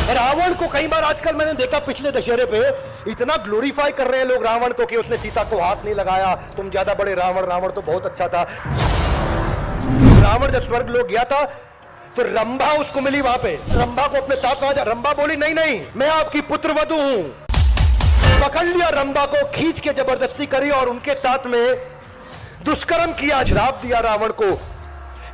रावण को कई बार आजकल मैंने देखा पिछले दशहरे पे इतना ग्लोरीफाई कर रहे हैं लोग रावण को कि उसने सीता को हाथ नहीं लगाया, तुम ज्यादा बड़े रावण, रावण तो बहुत अच्छा था। रावण जब स्वर्ग लोग गया था तो रंभा उसको मिली वहां पे, रंभा को अपने साथ वहां, रंभा बोली नहीं नहीं मैं आपकी पुत्रवधू हूं। पकड़ लिया रंभा को, खींच के जबरदस्ती करी और उनके साथ में दुष्कर्म किया, श्राप दिया रावण को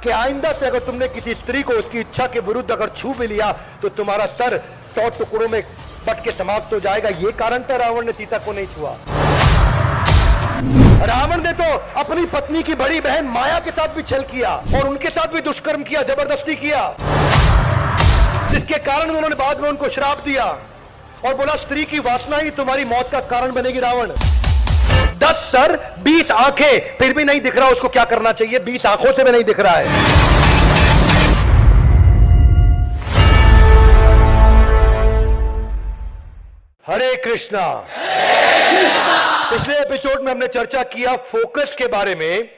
कि आइंदा से अगर तुमने किसी स्त्री को उसकी इच्छा के विरुद्ध अगर छू भी लिया तो तुम्हारा सर 100 टुकड़ों में बट के समाप्त हो जाएगा। ये कारण था रावण ने सीता को नहीं छुआ। रावण ने तो अपनी पत्नी की बड़ी बहन माया के साथ भी छल किया और उनके साथ भी दुष्कर्म किया, जबरदस्ती किया, जिसके कारण उन्होंने बाद में उनको श्राप दिया और बोला स्त्री की वासना ही तुम्हारी मौत का कारण बनेगी। रावण 10 सर 20 आंखें फिर भी नहीं दिख रहा उसको क्या करना चाहिए, 20 आंखों से भी नहीं दिख रहा है। हरे कृष्णा। पिछले एपिसोड में हमने चर्चा किया फोकस के बारे में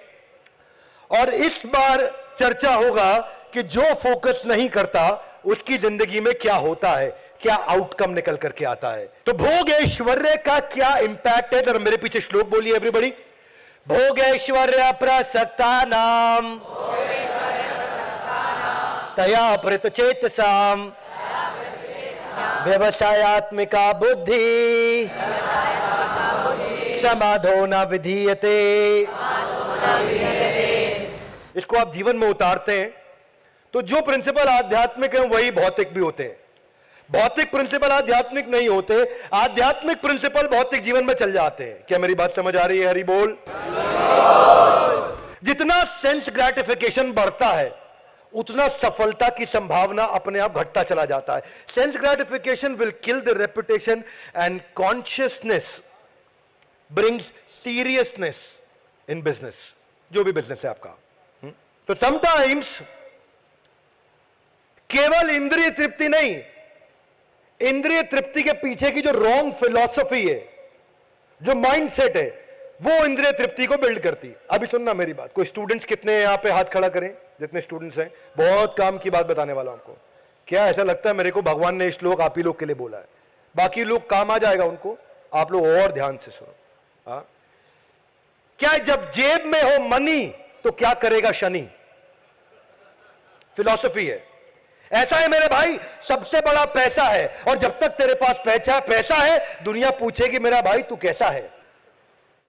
और इस बार चर्चा होगा कि जो फोकस नहीं करता उसकी जिंदगी में क्या होता है, क्या आउटकम निकल करके आता है। तो भोग ऐश्वर्य का क्या इंपैक्ट है, जरा मेरे पीछे श्लोक बोलिए एवरीबॉडी। भोग ऐश्वर्य प्रसक्ता नाम तया प्रत चेतसाम व्यवसायत्मिका बुद्धि समाधो न विधीयते। इसको आप जीवन में उतारते हैं तो जो प्रिंसिपल आध्यात्मिक है वही भौतिक भी होते हैं। भौतिक प्रिंसिपल आध्यात्मिक नहीं होते, आध्यात्मिक प्रिंसिपल भौतिक जीवन में चल जाते हैं। क्या मेरी बात समझ आ रही है? हरि बोल। जितना सेंस ग्रेटिफिकेशन बढ़ता है उतना सफलता की संभावना अपने आप घटता चला जाता है। Sense gratification will kill the reputation and consciousness brings seriousness in business, जो भी बिजनेस है आपका। तो समटाइम्स केवल इंद्रिय तृप्ति नहीं, इंद्रिय तृप्ति के पीछे की जो रॉन्ग फिलॉसफी है, जो माइंडसेट है, वो इंद्रिय तृप्ति को बिल्ड करती है। अभी सुनना मेरी बात। कोई स्टूडेंट्स कितने यहां पे हाथ खड़ा करें? जितने स्टूडेंट्स हैं, बहुत काम की बात बताने वाला हमको। क्या ऐसा लगता है मेरे को भगवान ने श्लोक आप ही लोग के लिए बोला है? बाकी लोग काम आ जाएगा उनको, आप लोग और ध्यान से सुनो। हाँ? क्या जब जेब में हो मनी तो क्या करेगा शनि? फिलॉसफी है। ऐसा है मेरे भाई, सबसे बड़ा पैसा है और जब तक तेरे पास पैसा है दुनिया पूछेगी मेरा भाई तू कैसा है।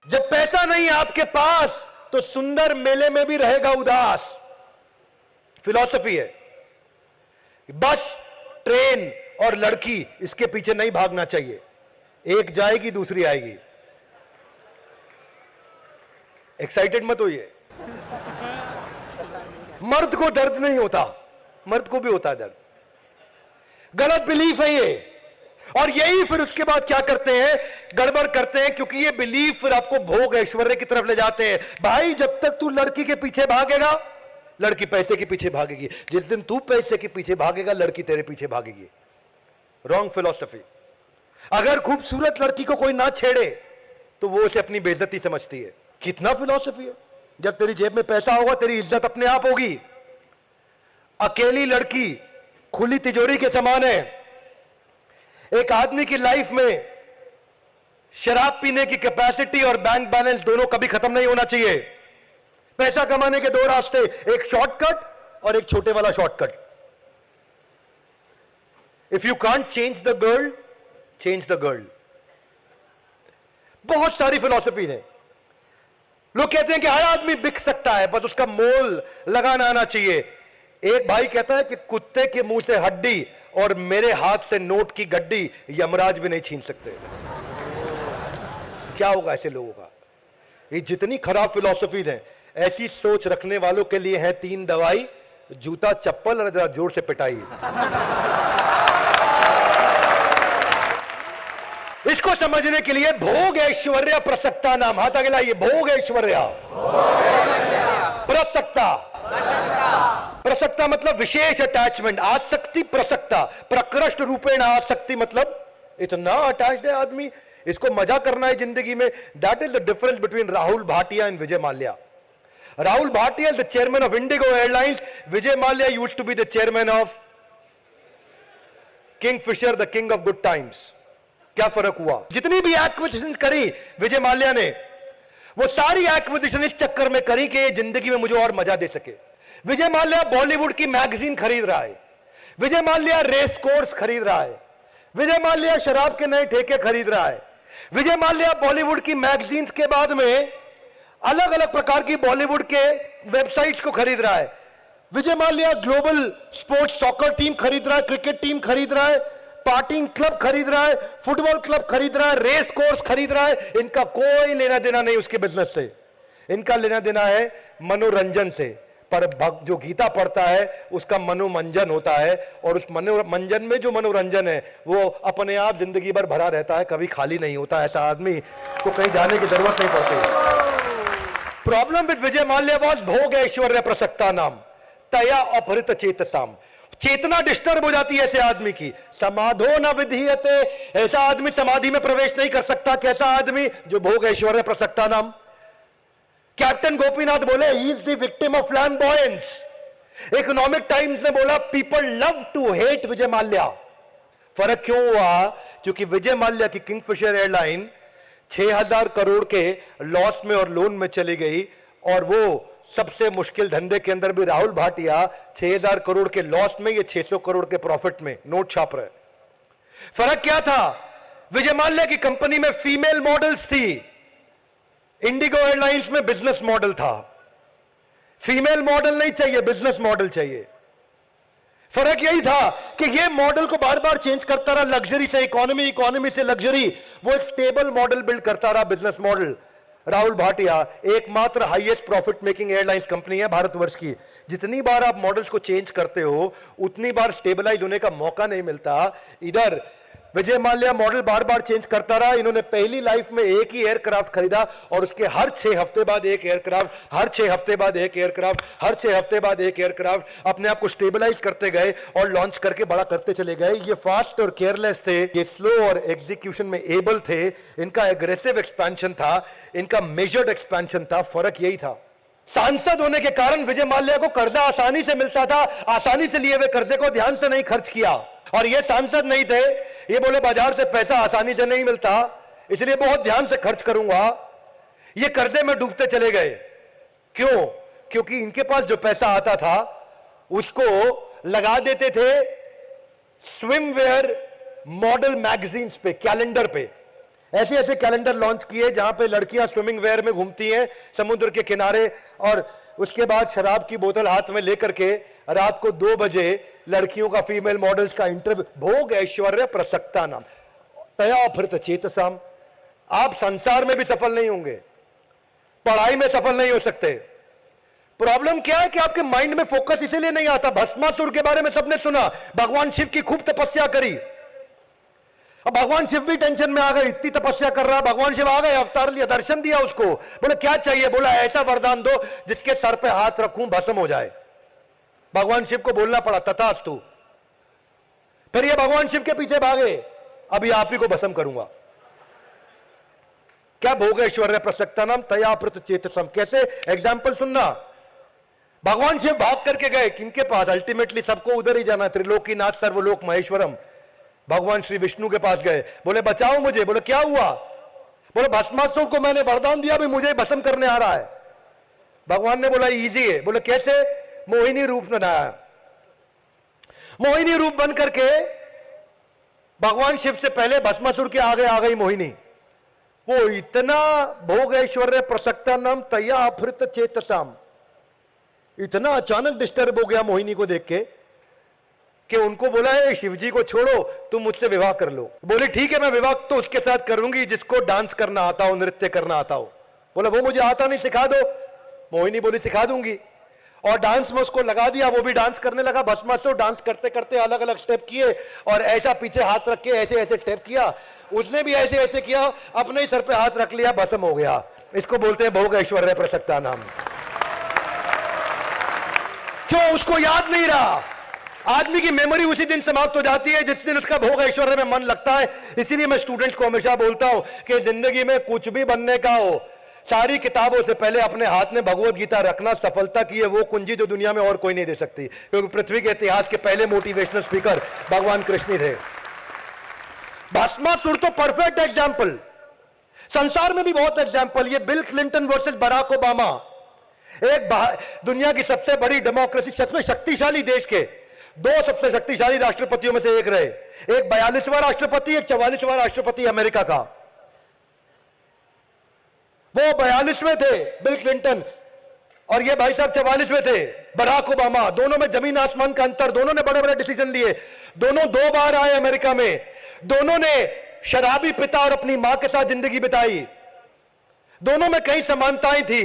जब पैसा नहीं है आपके पास तो सुंदर मेले में भी रहेगा उदास। फिलॉसफी है। बस, ट्रेन और लड़की, इसके पीछे नहीं भागना चाहिए। एक जाएगी दूसरी आएगी। एक्साइटेड मत होइए। मर्द को दर्द नहीं होता, मर्द को भी होता है दर्द। गलत बिलीफ है ये। और यही फिर उसके बाद क्या करते हैं, गड़बड़ करते हैं, क्योंकि ये बिलीफ फिर आपको भोग ऐश्वर्य की तरफ ले जाते हैं। भाई जब तक तू लड़की के पीछे भागेगा लड़की पैसे के पीछे भागेगी, जिस दिन तू पैसे के पीछे भागेगा लड़की तेरे पीछे भागेगी। Wrong philosophy. अगर खूबसूरत लड़की को कोई ना छेड़े तो वो उसे अपनी बेइज्जती समझती है। कितना फिलॉसफी है। जब तेरी जेब में पैसा होगा तेरी इज्जत अपने आप होगी। अकेली लड़की खुली तिजोरी के समान है। एक आदमी की लाइफ में शराब पीने की कैपेसिटी और बैंक बैलेंस दोनों कभी खत्म नहीं होना चाहिए। पैसा कमाने के 2 रास्ते, एक शॉर्टकट और एक छोटे वाला shortcut. If you can't change the girl, change the girl. बहुत सारी फिलॉसफी है। लोग कहते हैं कि हर आदमी बिक सकता है, बस उसका मोल लगाना आना चाहिए। एक भाई कहता है कि कुत्ते के मुंह से हड्डी और मेरे हाथ से नोट की गड्डी यमराज भी नहीं छीन सकते। क्या होगा ऐसे लोगों का? ये जितनी खराब फिलॉसफीज हैं, ऐसी सोच रखने वालों के लिए है 3 दवाई, जूता, चप्पल और जरा जोर से पिटाई। इसको समझने के लिए भोग ऐश्वर्य प्रसक्ता नाम, हाथ आगे लाइए। भोग ऐश्वर्य प्रसक्ता। प्रसक्ता मतलब विशेष अटैचमेंट, आसक्ति प्रसक्ता। प्रकृष्ट रूपेण आसक्ति मतलब इतना अटैच्ड है आदमी, इसको मजा करना है जिंदगी में। That is the difference between Rahul Bhatia and Vijay Mallya. Rahul Bhatia is the chairman of Indigo Airlines. Vijay Mallya used to be the chairman of Kingfisher the king of good times. क्या फर्क हुआ? जितनी भी एक्विजिशन करी विजय माल्या ने, वो सारी एक्विजिशन इस चक्कर में करी कि जिंदगी में मुझे और मजा दे सके। विजय माल्या बॉलीवुड की मैगजीन खरीद रहा है, विजय माल्या रेस कोर्स खरीद रहा है, विजय माल्या शराब के नए ठेके खरीद रहा है, विजय माल्या बॉलीवुड की मैगजीन्स के बाद में अलग अलग प्रकार की बॉलीवुड के वेबसाइट्स को खरीद रहा है, Vijay Mallya global sports soccer team खरीद रहा है, क्रिकेट टीम खरीद रहा है, पार्टिंग क्लब खरीद रहा है, फुटबॉल क्लब खरीद रहा है, रेस कोर्स खरीद रहा है। इनका कोई लेना देना नहीं उसके बिजनेस से, इनका लेना देना है मनोरंजन से। पर भक्त जो गीता पढ़ता है उसका मनोमंजन होता है, और उस मनोरंजन में जो मनोरंजन है वो अपने आप जिंदगी भर भरा रहता है, कभी खाली नहीं होता। ऐसा आदमी को कहीं जाने की जरूरत नहीं पड़ती। Problem with Vijay Mallya was भोग ऐश्वर्य प्रसक्ता नाम तया अपहृत चेतसाम। चेतना डिस्टर्ब हो जाती है ऐसे आदमी की। समाधो न विधीयते, ऐसा आदमी समाधि में प्रवेश नहीं कर सकता। कैसा आदमी? जो भोग ऐश्वर्य प्रसक्ता नाम। कैप्टन गोपीनाथ बोले he is the victim of flamboyance. Economic Times ने बोला people love to hate Vijay Mallya. फर्क क्यों हुआ? क्योंकि विजय माल्या की किंगफिशर एयरलाइन 6000 करोड़ के लॉस में और लोन में चली गई, और वो सबसे मुश्किल धंधे के अंदर भी राहुल भाटिया 6000 करोड़ के लॉस में, ये 600 करोड़ के प्रॉफिट में नोट छाप रहे। फर्क क्या था? विजय माल्या की कंपनी में फीमेल मॉडल्स थी, इंडिगो एयरलाइंस में बिजनेस मॉडल था। फीमेल मॉडल नहीं चाहिए, बिजनेस मॉडल चाहिए। फर्क यही था कि ये मॉडल को बार बार चेंज करता रहा, लग्जरी से इकोनॉमी, इकोनॉमी से लग्जरी। वो एक स्टेबल मॉडल बिल्ड करता रहा, बिजनेस मॉडल। राहुल भाटिया एकमात्र highest profit making airlines company है भारतवर्ष की। जितनी बार आप मॉडल्स को चेंज करते हो उतनी बार स्टेबलाइज होने का मौका नहीं मिलता। इधर विजय माल्या मॉडल बार बार चेंज करता रहा। इन्होंने पहली लाइफ में एक ही एयरक्राफ्ट खरीदा, और उसके हर 6 हफ्ते बाद एक एयरक्राफ्ट, हर 6 हफ्ते बाद एक एयरक्राफ्ट, हर 6 हफ्ते बाद एक एयरक्राफ्ट अपने आप को स्टेबलाइज करते गए और लॉन्च करके बड़ा करते चले गए। ये फास्ट और केयरलेस थे, ये स्लो और एग्जीक्यूशन में एबल थे। इनका एग्रेसिव एक्सपेंशन था, इनका मेजर्ड एक्सपेंशन था। फर्क यही था। सांसद होने के कारण विजय माल्या को कर्जा आसानी से मिलता था। आसानी से लिए हुए कर्जे को ध्यान से नहीं खर्च किया। और ये सांसद नहीं थे, ये बोले बाजार से पैसा आसानी से नहीं मिलता, इसलिए बहुत ध्यान से खर्च करूंगा। ये कर्जे में डूबते चले गए। क्यों? क्योंकि इनके पास जो पैसा आता था उसको लगा देते थे स्विमवेयर मॉडल मैगजीन्स पे, कैलेंडर पे। ऐसे ऐसे कैलेंडर लॉन्च किए जहां पे लड़कियां स्विमिंग वेयर में घूमती हैं समुद्र के किनारे, और उसके बाद शराब की बोतल हाथ में लेकर के रात को 2 बजे लड़कियों का, फीमेल मॉडल्स का इंटरव्यू। भोग ऐश्वर्य प्रसक्ता नाम तया अपहृत चेतसाम। आप संसार में भी सफल नहीं होंगे, पढ़ाई में सफल नहीं हो सकते। प्रॉब्लम क्या है कि आपके माइंड में फोकस इसीलिए नहीं आता। भस्मासुर के बारे में सबने सुना, भगवान शिव की खूब तपस्या करी। अब भगवान शिव भी टेंशन में आ गए, इतनी तपस्या कर रहा। भगवान शिव आ गए, अवतार लिया, दर्शन दिया उसको। बोले क्या चाहिए? बोला ऐसा वरदान दो जिसके सर पे हाथ रखूं भस्म हो जाए। भगवान शिव को बोलना पड़ा तथास्तु। फिर ये भगवान शिव के पीछे भागे, अभी आप ही को भस्म करूंगा। क्या भोग ऐश्वर्य प्रसक्ता नाम तया अपहृत चेतसम। कैसे? एग्जाम्पल सुनना। भगवान शिव भाग करके गए किनके पास? अल्टीमेटली सबको उधर ही जाना, त्रिलोकीनाथ सर्वलोक महेश्वरम। भगवान श्री विष्णु के पास गए, बोले बचाओ मुझे। बोले क्या हुआ? बोले भस्मासुर को मैंने वरदान दिया, भी मुझे भस्म करने आ रहा है। भगवान ने बोला इजी है। बोले कैसे? मोहिनी रूप बनाया। मोहिनी रूप बन करके भगवान शिव से पहले भस्मासुर के आगे आ गई मोहिनी। वो इतना भोग ऐश्वर्य प्रसक्ता नाम तया अपहृत चेतसाम, इतना अचानक डिस्टर्ब हो गया मोहिनी को देख के कि उनको बोला है शिवजी को छोड़ो, तुम मुझसे विवाह कर लो। बोले ठीक है, मैं विवाह तो उसके साथ करूंगी जिसको डांस करना आता हो, नृत्य करना आता हो। बोला वो मुझे आता नहीं, सिखा दो। मोहिनी बोली सिखा दूंगी, और डांस में उसको लगा दिया। वो भी डांस करने लगा। भस्मासुर डांस करते करते अलग अलग स्टेप किए, और ऐसा पीछे हाथ रख के ऐसे ऐसे स्टेप किया। उसने भी ऐसे ऐसे किया, अपने ही सर पे हाथ रख लिया, भस्म हो गया। इसको बोलते हैं भोग ऐश्वर्य प्रसक्ता नाम। क्यों? उसको याद नहीं रहा। आदमी की मेमोरी उसी दिन समाप्त हो जाती है जिस दिन उसका भोग ऐश्वर्य में मन लगता है। इसीलिए मैं स्टूडेंट्स को हमेशा बोलता हूं कि जिंदगी में कुछ भी बनने का हो, सारी किताबों से पहले अपने हाथ में भगवत गीता रखना सफलता की है वो कुंजी जो दुनिया में और कोई नहीं दे सकती, क्योंकि पृथ्वी के इतिहास के पहले मोटिवेशनल स्पीकर भगवान कृष्ण थे। भस्मासुर तो परफेक्ट एग्जाम्पल, संसार में भी बहुत एग्जाम्पल। ये Bill Clinton versus Barack Obama, एक दुनिया की सबसे बड़ी डेमोक्रेसी, सबसे शक्तिशाली देश के दो सबसे शक्तिशाली राष्ट्रपतियों में से एक रहे। एक 42वां राष्ट्रपति, एक 44वां राष्ट्रपति अमेरिका का। वो 42वें थे बिल क्लिंटन, और ये भाई साहब 44वें थे बराक ओबामा। दोनों में जमीन आसमान का अंतर। दोनों ने बड़े बड़े डिसीजन लिए। दोनों 2 बार आए अमेरिका में। दोनों ने शराबी पिता और अपनी मां के साथ जिंदगी बिताई। दोनों में कई समानताएं थी,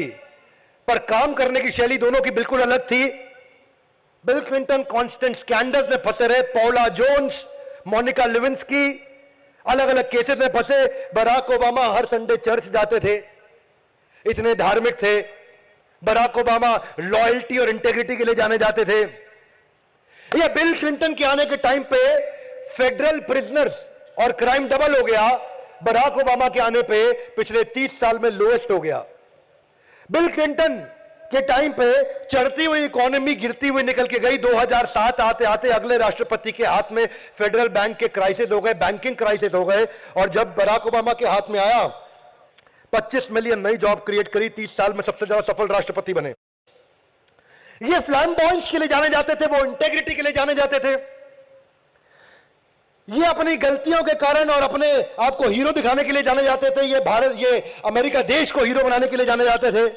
पर काम करने की शैली दोनों की बिल्कुल अलग थी। बिल क्लिंटन कांस्टेंट स्कैंडल्स में फंसे रहे, पौला जोन्स, मोनिका लेविंस्की, अलग अलग केसेस में फंसे। बराक ओबामा हर संडे चर्च जाते थे, इतने धार्मिक थे। बराक ओबामा लॉयल्टी और इंटेग्रिटी के लिए जाने जाते थे। ये बिल क्लिंटन के आने के टाइम पे फेडरल प्रिजनर्स और क्राइम डबल हो गया। बराक ओबामा के आने पे पिछले 30 साल में लोएस्ट हो गया। बिल क्लिंटन के टाइम पे चढ़ती हुई इकोनॉमी गिरती हुई निकल के गई। 2007 आते आते अगले राष्ट्रपति के हाथ में फेडरल बैंक के क्राइसिस हो गए, बैंकिंग क्राइसिस हो गए। और जब बराक ओबामा के हाथ में आया, 25 मिलियन नई जॉब क्रिएट करी, 30 साल में सबसे ज्यादा सफल राष्ट्रपति बने। ये फ्लैम्बॉयंस के लिए जाने जाते थे, वो इंटेग्रिटी के लिए जाने जाते थे। ये अपनी गलतियों के कारण और अपने आप को हीरो दिखाने के लिए जाने जाते थे। ये भारत, ये अमेरिका देश को हीरो बनाने के लिए जाने जाते थे।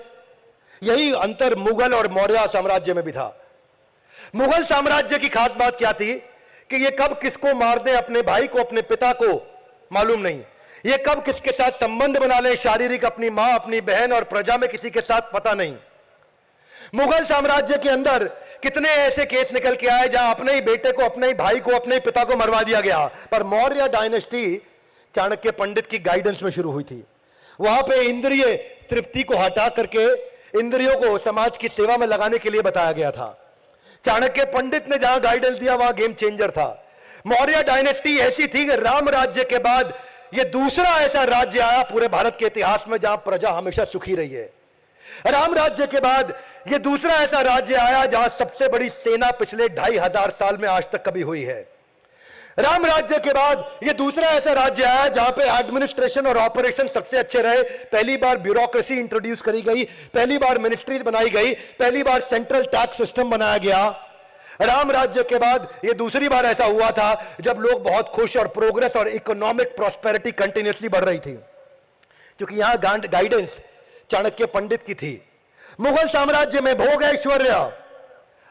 यही अंतर मुगल और मौर्य साम्राज्य में भी था। मुगल साम्राज्य की खास बात क्या थी कि ये कब किसको मार दे, अपने भाई को, अपने पिता को मालूम नहीं। ये कब किसके साथ संबंध बना ले, शारीरिक, अपनी मां, अपनी बहन और प्रजा में किसी के साथ पता नहीं। मुगल साम्राज्य के अंदर कितने ऐसे केस निकल के आए जहां अपने ही बेटे को, अपने ही भाई को, अपने ही पिता को मरवा दिया गया। पर मौर्य डायनेस्टी चाणक्य पंडित की गाइडेंस में शुरू हुई थी। वहां पे इंद्रिय तृप्ति को हटा करके इंद्रियों को समाज की सेवा में लगाने के लिए बताया गया था। चाणक्य पंडित ने जहां गाइडेंस दिया वहां गेम चेंजर था। मौर्य डायनेस्टी ऐसी थी कि राम राज्य के बाद यह दूसरा ऐसा राज्य आया पूरे भारत के इतिहास में जहां प्रजा हमेशा सुखी रही है। राम राज्य के बाद यह दूसरा ऐसा राज्य आया जहां सबसे बड़ी सेना पिछले 2500 साल में आज तक कभी हुई है। राम राज्य के बाद यह दूसरा ऐसा राज्य आया जहां पे एडमिनिस्ट्रेशन और ऑपरेशन सबसे अच्छे रहे। पहली बार ब्यूरोक्रेसी इंट्रोड्यूस करी गई, पहली बार मिनिस्ट्रीज बनाई गई, पहली बार सेंट्रल टैक्स सिस्टम बनाया गया। राम राज्य के बाद यह दूसरी बार ऐसा हुआ था जब लोग बहुत खुश और प्रोग्रेस और इकोनॉमिक प्रॉस्पेरिटी कंटिन्यूसली बढ़ रही थी, क्योंकि यहां गाइडेंस चाणक्य पंडित की थी। मुगल साम्राज्य में भोग ऐश्वर्य,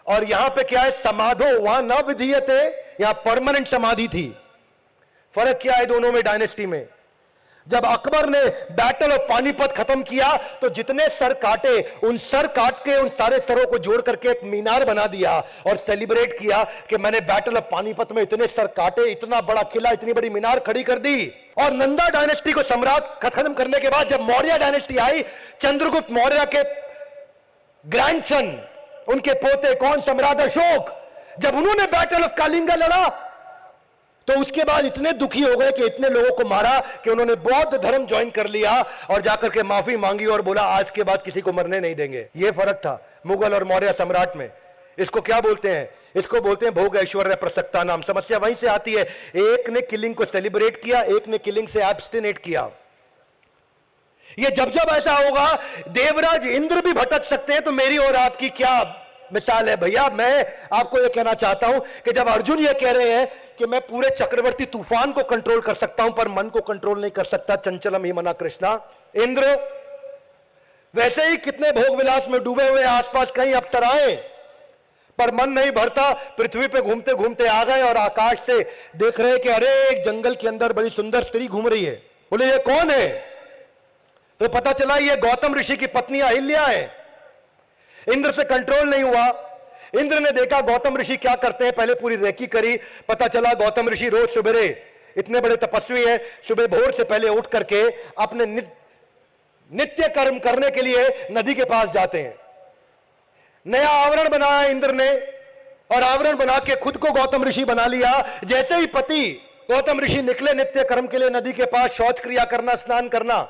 और यहां पे क्या है, समाधो। वहां न विधीयते, यहां परमानेंट समाधि थी। फर्क क्या है दोनों में डायनेस्टी में? जब अकबर ने बैटल ऑफ पानीपत खत्म किया तो जितने सर काटे, उन सर काट के उन सारे सरों को जोड़ करके एक मीनार बना दिया और सेलिब्रेट किया कि मैंने बैटल ऑफ पानीपत में इतने सर काटे, इतना बड़ा किला, इतनी बड़ी मीनार खड़ी कर दी। और नंदा डायनेस्टी को सम्राट खत्म करने के बाद जब मौर्य डायनेस्टी आई, चंद्रगुप्त मौर्य के ग्रैंडसन, उनके पोते कौन, सम्राट अशोक, जब उन्होंने बैटल ऑफ कालिंगा लड़ा तो उसके बाद इतने दुखी हो गए कि इतने लोगों को मारा कि उन्होंने बौद्ध धर्म ज्वाइन कर लिया और जाकर के माफी मांगी और बोला आज के बाद किसी को मरने नहीं देंगे। यह फर्क था मुगल और मौर्य सम्राट में। इसको क्या बोलते हैं? इसको बोलते हैं भोग ऐश्वर्य प्रसक्ता नाम। समस्या वहीं से आती है। एक ने किलिंग को सेलिब्रेट किया, एक ने किलिंग से एब्स्टिनेट किया। ये जब जब ऐसा होगा, देवराज इंद्र भी भटक सकते हैं। तो मेरी और आपकी क्या मिसाल है भैया? मैं आपको यह कहना चाहता हूं कि जब अर्जुन यह कह रहे हैं कि मैं पूरे चक्रवर्ती तूफान को कंट्रोल कर सकता हूं पर मन को कंट्रोल नहीं कर सकता, चंचलम ही मना कृष्णा, इंद्र वैसे ही कितने भोग विलास में डूबे हुए आसपास कई अप्सराएं, पर मन नहीं भरता। पृथ्वी पे घूमते घूमते आ गए और आकाश से देख रहे कि अरे एक जंगल के अंदर बड़ी सुंदर स्त्री घूम रही है। बोले ये कौन है? तो पता चला ये गौतम ऋषि की पत्नी अहिल्या है। इंद्र से कंट्रोल नहीं हुआ। इंद्र ने देखा गौतम ऋषि क्या करते हैं, पहले पूरी रेकी करी। पता चला गौतम ऋषि रोज सुबह, इतने बड़े तपस्वी हैं, सुबह भोर से पहले उठ करके अपने नित्य कर्म करने के लिए नदी के पास जाते हैं। नया आवरण बनाया इंद्र ने और आवरण बना के खुद को गौतम ऋषि बना लिया। जैसे ही पति गौतम ऋषि निकले नित्य कर्म के लिए नदी के पास, शौच क्रिया करना, स्नान करना,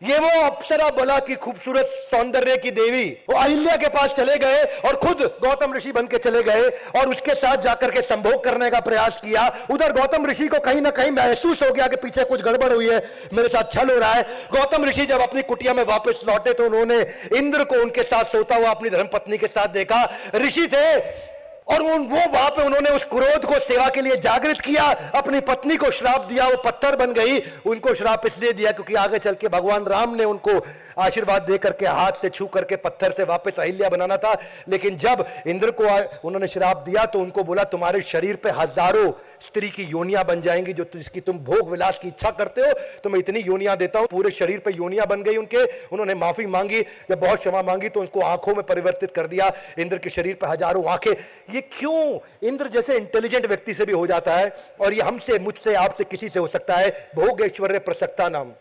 ये वो अप्सरा बला की खूबसूरत सौंदर्य की देवी वो अहिल्या के पास चले गए और खुद गौतम ऋषि बन के चले गए और उसके साथ जाकर के संभोग करने का प्रयास किया। उधर गौतम ऋषि को कहीं ना कहीं महसूस हो गया कि पीछे कुछ गड़बड़ हुई है, मेरे साथ छल हो रहा है। गौतम ऋषि जब अपनी कुटिया में वापस लौटे तो उन्होंने इंद्र को उनके साथ सोता हुआ अपनी धर्मपत्नी के साथ देखा। ऋषि थे और वो वहां पे उन्होंने उस क्रोध को सेवा के लिए जागृत किया, अपनी पत्नी को श्राप दिया, वो पत्थर बन गई। उनको श्राप इसलिए दिया क्योंकि आगे चल के भगवान राम ने उनको आशीर्वाद दे करके हाथ से छू करके पत्थर से वापस अहिल्या बनाना था। लेकिन जब इंद्र को उन्होंने श्राप दिया तो उनको बोला तुम्हारे शरीर पे हजारों स्त्री की योनियां बन जाएंगी, जो जिसकी तुम भोग विलास की इच्छा करते हो, तो मैं इतनी योनियां देता हूं। पूरे शरीर पे योनियां बन गई उनके। उन्होंने माफी मांगी, जब बहुत क्षमा मांगी तो उनको आंखों में परिवर्तित कर दिया। इंद्र के शरीर पे हजारों आंखें। ये क्यों इंद्र जैसे इंटेलिजेंट व्यक्ति से भी हो जाता है और ये हमसे, मुझसे, आपसे, किसी से हो सकता है? भोग ऐश्वर्य प्रसक्ता नाम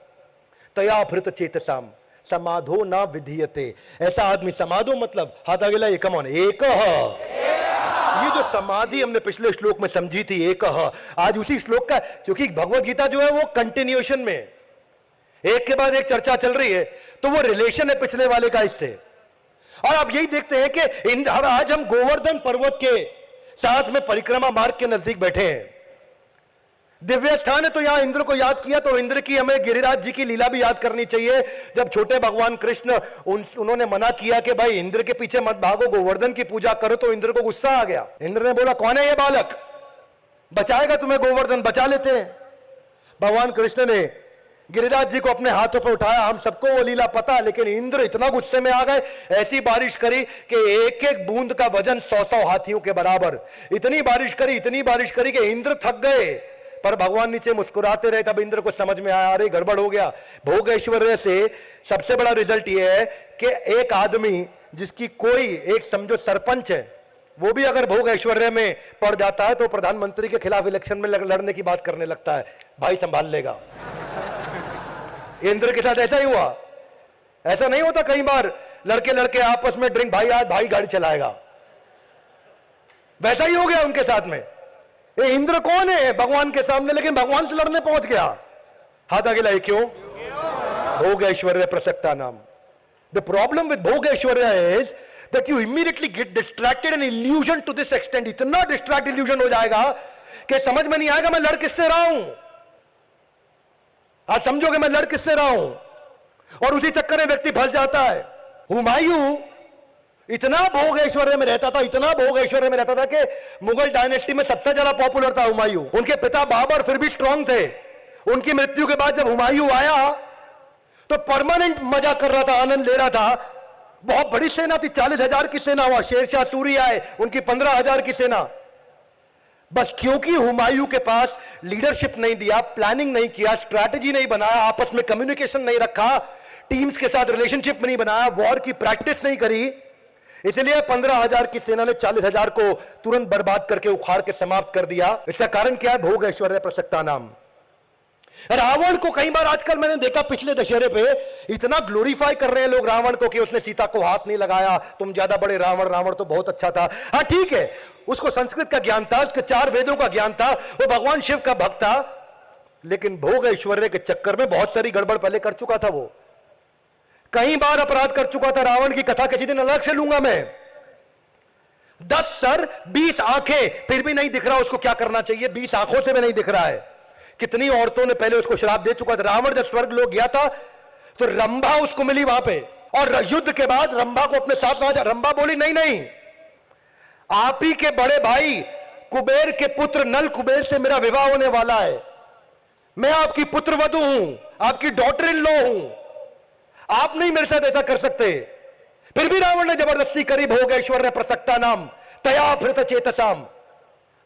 तया भृत चेतसाम समाधो ना विधीयते। ऐसा आदमी, समाधो मतलब हाथ आगे लाइए, कम ऑन, एक। ये जो समाधि हमने पिछले श्लोक में समझी थी, एक, आज उसी श्लोक का, क्योंकि भगवत गीता जो है वो कंटिन्यूएशन में एक के बाद एक चर्चा चल रही है, तो वो रिलेशन है पिछले वाले का इससे। और आप यही देखते हैं कि आज हम गोवर्धन पर्वत के साथ में परिक्रमा मार्ग के नजदीक बैठे हैं। दिव्य स्थान है तो यहां इंद्र को याद किया, तो इंद्र की हमें गिरिराज जी की लीला भी याद करनी चाहिए। जब छोटे भगवान कृष्ण उन्होंने मना किया कि भाई इंद्र के पीछे मत भागो, गोवर्धन की पूजा करो, तो इंद्र को गुस्सा आ गया। इंद्र ने बोला कौन है ये बालक, बचाएगा तुम्हें गोवर्धन? बचा लेते हैं। भगवान कृष्ण ने गिरिराज जी को अपने हाथों पर उठाया। हम सबको वो लीला पता, लेकिन इंद्र इतना गुस्से में आ गए, ऐसी बारिश करी कि एक एक बूंद का वजन 100-100 हाथियों के बराबर। इतनी बारिश करी कि इंद्र थक गए, पर भगवान नीचे मुस्कुराते रहे। तब इंद्र को समझ में आया, अरे गड़बड़ हो गया। भोग ऐश्वर्य से सबसे बड़ा रिजल्ट यह है कि एक आदमी जिसकी कोई, एक समझो सरपंच है, वो भी अगर भोग ऐश्वर्य में पड़ जाता है तो प्रधानमंत्री के खिलाफ इलेक्शन में लड़ने की बात करने लगता है, भाई संभाल लेगा। इंद्र के साथ ऐसा ही हुआ। ऐसा नहीं होता कई बार लड़के लड़के आपस में ड्रिंक, भाई आज भाई गाड़ी चलाएगा, वैसा ही हो गया उनके साथ में। ये इंद्र कौन है भगवान के सामने, लेकिन भगवान से लड़ने पहुंच गया। हाथ आगे लाए, क्यों? भोग ऐश्वर्य प्रसक्ता नाम। द प्रॉब्लम विद भोग ऐश्वर्य is that you immediately get distracted and illusion to this extent. इतना डिस्ट्रैक्ट इल्यूजन हो जाएगा कि समझ में नहीं आएगा मैं लड़ किससे रहा हूं। आज समझोगे मैं लड़ किससे रहा हूं, और उसी चक्कर में व्यक्ति फंस जाता है। हुमायूं इतना भोग ऐश्वर्य में रहता था, इतना भोग ऐश्वर्य में रहता था कि मुगल डायनेस्टी में सबसे ज्यादा पॉपुलर था हुमायूं। उनके पिता बाबर फिर भी स्ट्रांग थे। उनकी मृत्यु के बाद जब हुमायूं आया तो परमानेंट मजा कर रहा था, आनंद ले रहा था। बहुत बड़ी सेना थी, 40,000 की सेना हुआ। शेरशाह सूरी आए, उनकी 15,000 की सेना। बस क्योंकि हुमायूं के पास लीडरशिप नहीं दिया, प्लानिंग नहीं किया, स्ट्रैटेजी नहीं बनाया, आपस में कम्युनिकेशन नहीं रखा, टीम्स के साथ रिलेशनशिप नहीं बनाया, वॉर की प्रैक्टिस नहीं करी, इसलिए 15,000 की सेना ने 40,000 को तुरंत बर्बाद करके उखाड़ के समाप्त कर दिया। इसका कारण क्या है? भोग ऐश्वर्य प्रसक्ता नाम। रावण को कई बार आजकल मैंने देखा, पिछले दशहरे पे इतना ग्लोरीफाई कर रहे हैं लोग रावण को कि उसने सीता को हाथ नहीं लगाया, तुम ज्यादा बड़े रावण, रावण तो बहुत अच्छा था। हाँ ठीक है, उसको संस्कृत का ज्ञान था, उसके 4 वेदों का ज्ञान था, वो भगवान शिव का भक्त था, लेकिन भोग ऐश्वर्य के चक्कर में बहुत सारी गड़बड़ पहले कर चुका था। वो कई बार अपराध कर चुका था। रावण की कथा किसी दिन अलग से लूंगा मैं। 10 सर 20 आंखें, फिर भी नहीं दिख रहा उसको क्या करना चाहिए। 20 आंखों से भी नहीं दिख रहा है। कितनी औरतों ने पहले उसको श्राप दे चुका था। रावण जब स्वर्ग लोग गया था तो रंभा उसको मिली वहां पे, और युद्ध के बाद रंभा को अपने साथ वहां। रंभा बोली नहीं नहीं, आप ही के बड़े भाई कुबेर के पुत्र नल कुबेर से मेरा विवाह होने वाला है, मैं आपकी पुत्र वधू हूं, आपकी डॉटर इन लॉ हूं, आप नहीं मेरे साथ ऐसा कर सकते। फिर भी रावण ने जबरदस्ती करी। भोग ऐश्वर्य प्रसक्ता नाम तया भृत चेतसाम।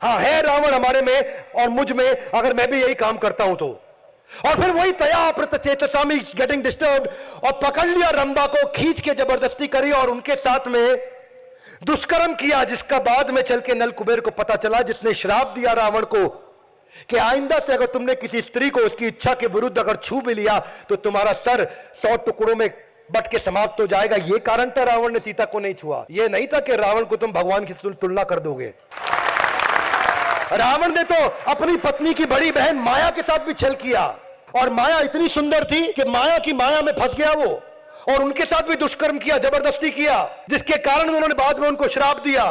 हाँ है रावण हमारे में और मुझ में, अगर मैं भी यही काम करता हूं तो। और फिर वही तया भृत चेतसाम इज गेटिंग डिस्टर्ब्ड, और पकड़ लिया रंभा को, खींच के जबरदस्ती करी और उनके साथ में दुष्कर्म किया, जिसका बाद में चल के नल कुबेर को पता चला, जिसने श्राप दिया रावण को कि आइंदा से अगर तुमने किसी स्त्री को उसकी इच्छा के विरुद्ध अगर छू भी लिया तो तुम्हारा सर 100 टुकड़ों में बट के समाप्त हो जाएगा। यह कारण था रावण ने सीता को नहीं छुआ। यह नहीं था कि रावण को तुम भगवान की तुलना कर दोगे। रावण ने तो अपनी पत्नी की बड़ी बहन माया के साथ भी छल किया। और माया इतनी सुंदर थी कि माया की माया में फंस गया वो, और उनके साथ भी दुष्कर्म किया, जबरदस्ती किया, जिसके कारण उन्होंने बाद में उनको श्राप दिया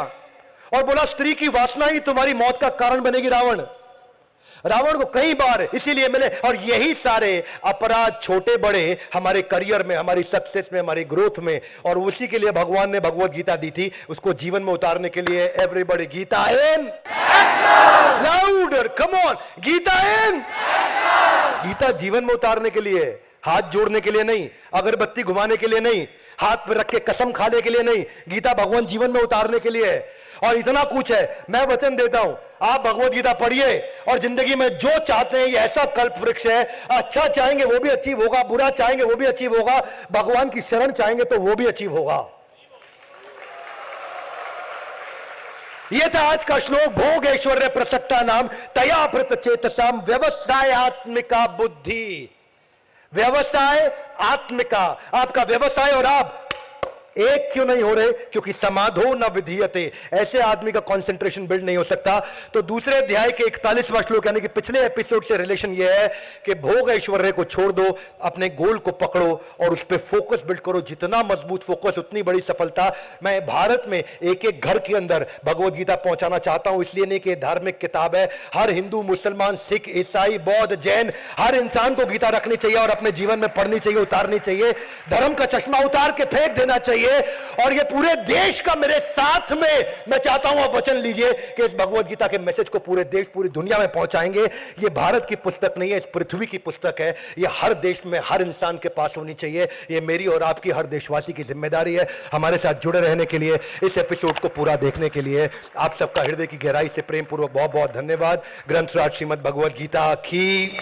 और बोला स्त्री की वासना ही तुम्हारी मौत का कारण बनेगी। रावण को कई बार इसीलिए मिले। और यही सारे अपराध छोटे बड़े हमारे करियर में, हमारी सक्सेस में, हमारी ग्रोथ में, और उसी के लिए भगवान ने भगवत गीता दी थी, उसको जीवन में उतारने के लिए। Everybody Gita in, louder, come on, Gita in. Gita जीवन में उतारने के लिए, हाथ जोड़ने के लिए नहीं, अगरबत्ती घुमाने के लिए नहीं, हाथ पर रख के कसम खाने के लिए नहीं, गीता भगवान जीवन में उतारने के लिए है। और इतना कुछ है, मैं वचन देता हूं, आप भगवत गीता पढ़िए और जिंदगी में जो चाहते हैं, ये ऐसा कल्प वृक्ष है। अच्छा चाहेंगे वो भी अचीव होगा, बुरा चाहेंगे वो भी अचीव होगा, भगवान की शरण चाहेंगे तो वो भी अचीव होगा। ये था आज का श्लोक। भोग ऐश्वर्य प्रसक्ता नाम तया भृत चेतसाम व्यवसायत्मिका बुद्धि। व्यवसाय आत्मिका, आपका व्यवसाय और आप एक क्यों नहीं हो रहे? क्योंकि समाधो न विधीयते। ऐसे आदमी का कंसंट्रेशन बिल्ड नहीं हो सकता। तो दूसरे अध्याय के 41वां श्लोक यानी कि पिछले एपिसोड से रिलेशन यह है कि भोग ऐश्वर्य को छोड़ दो, अपने गोल को पकड़ो और उस पर फोकस बिल्ड करो। जितना मजबूत फोकस उतनी बड़ी सफलता। मैं भारत में एक एक घर के अंदर भगवत गीता पहुंचाना चाहता हूं, इसलिए नहीं कि धार्मिक किताब है। हर हिंदू, मुसलमान, सिख, ईसाई, बौद्ध, जैन, हर इंसान को गीता रखनी चाहिए और अपने जीवन में पढ़नी चाहिए, उतारनी चाहिए। धर्म का चश्मा उतार के फेंक देना चाहिए। और ये पूरे देश का मेरे साथ में मैं चाहता हूं आप वचन लीजिए कि इस भगवत गीता के मैसेज को पूरे देश, पूरी दुनिया में पहुंचाएंगे। ये भारत की पुस्तक नहीं है, इस पृथ्वी की पुस्तक है। ये हर देश में हर इंसान के पास होनी चाहिए। ये मेरी और आपकी, हर देशवासी की जिम्मेदारी है। हमारे साथ जुड़े रहने के लिए, इस एपिसोड को पूरा देखने के लिए आप सबका हृदय की गहराई से प्रेम पूर्वक बहुत बहुत धन्यवाद। ग्रंथराज श्रीमद् भगवत गीता की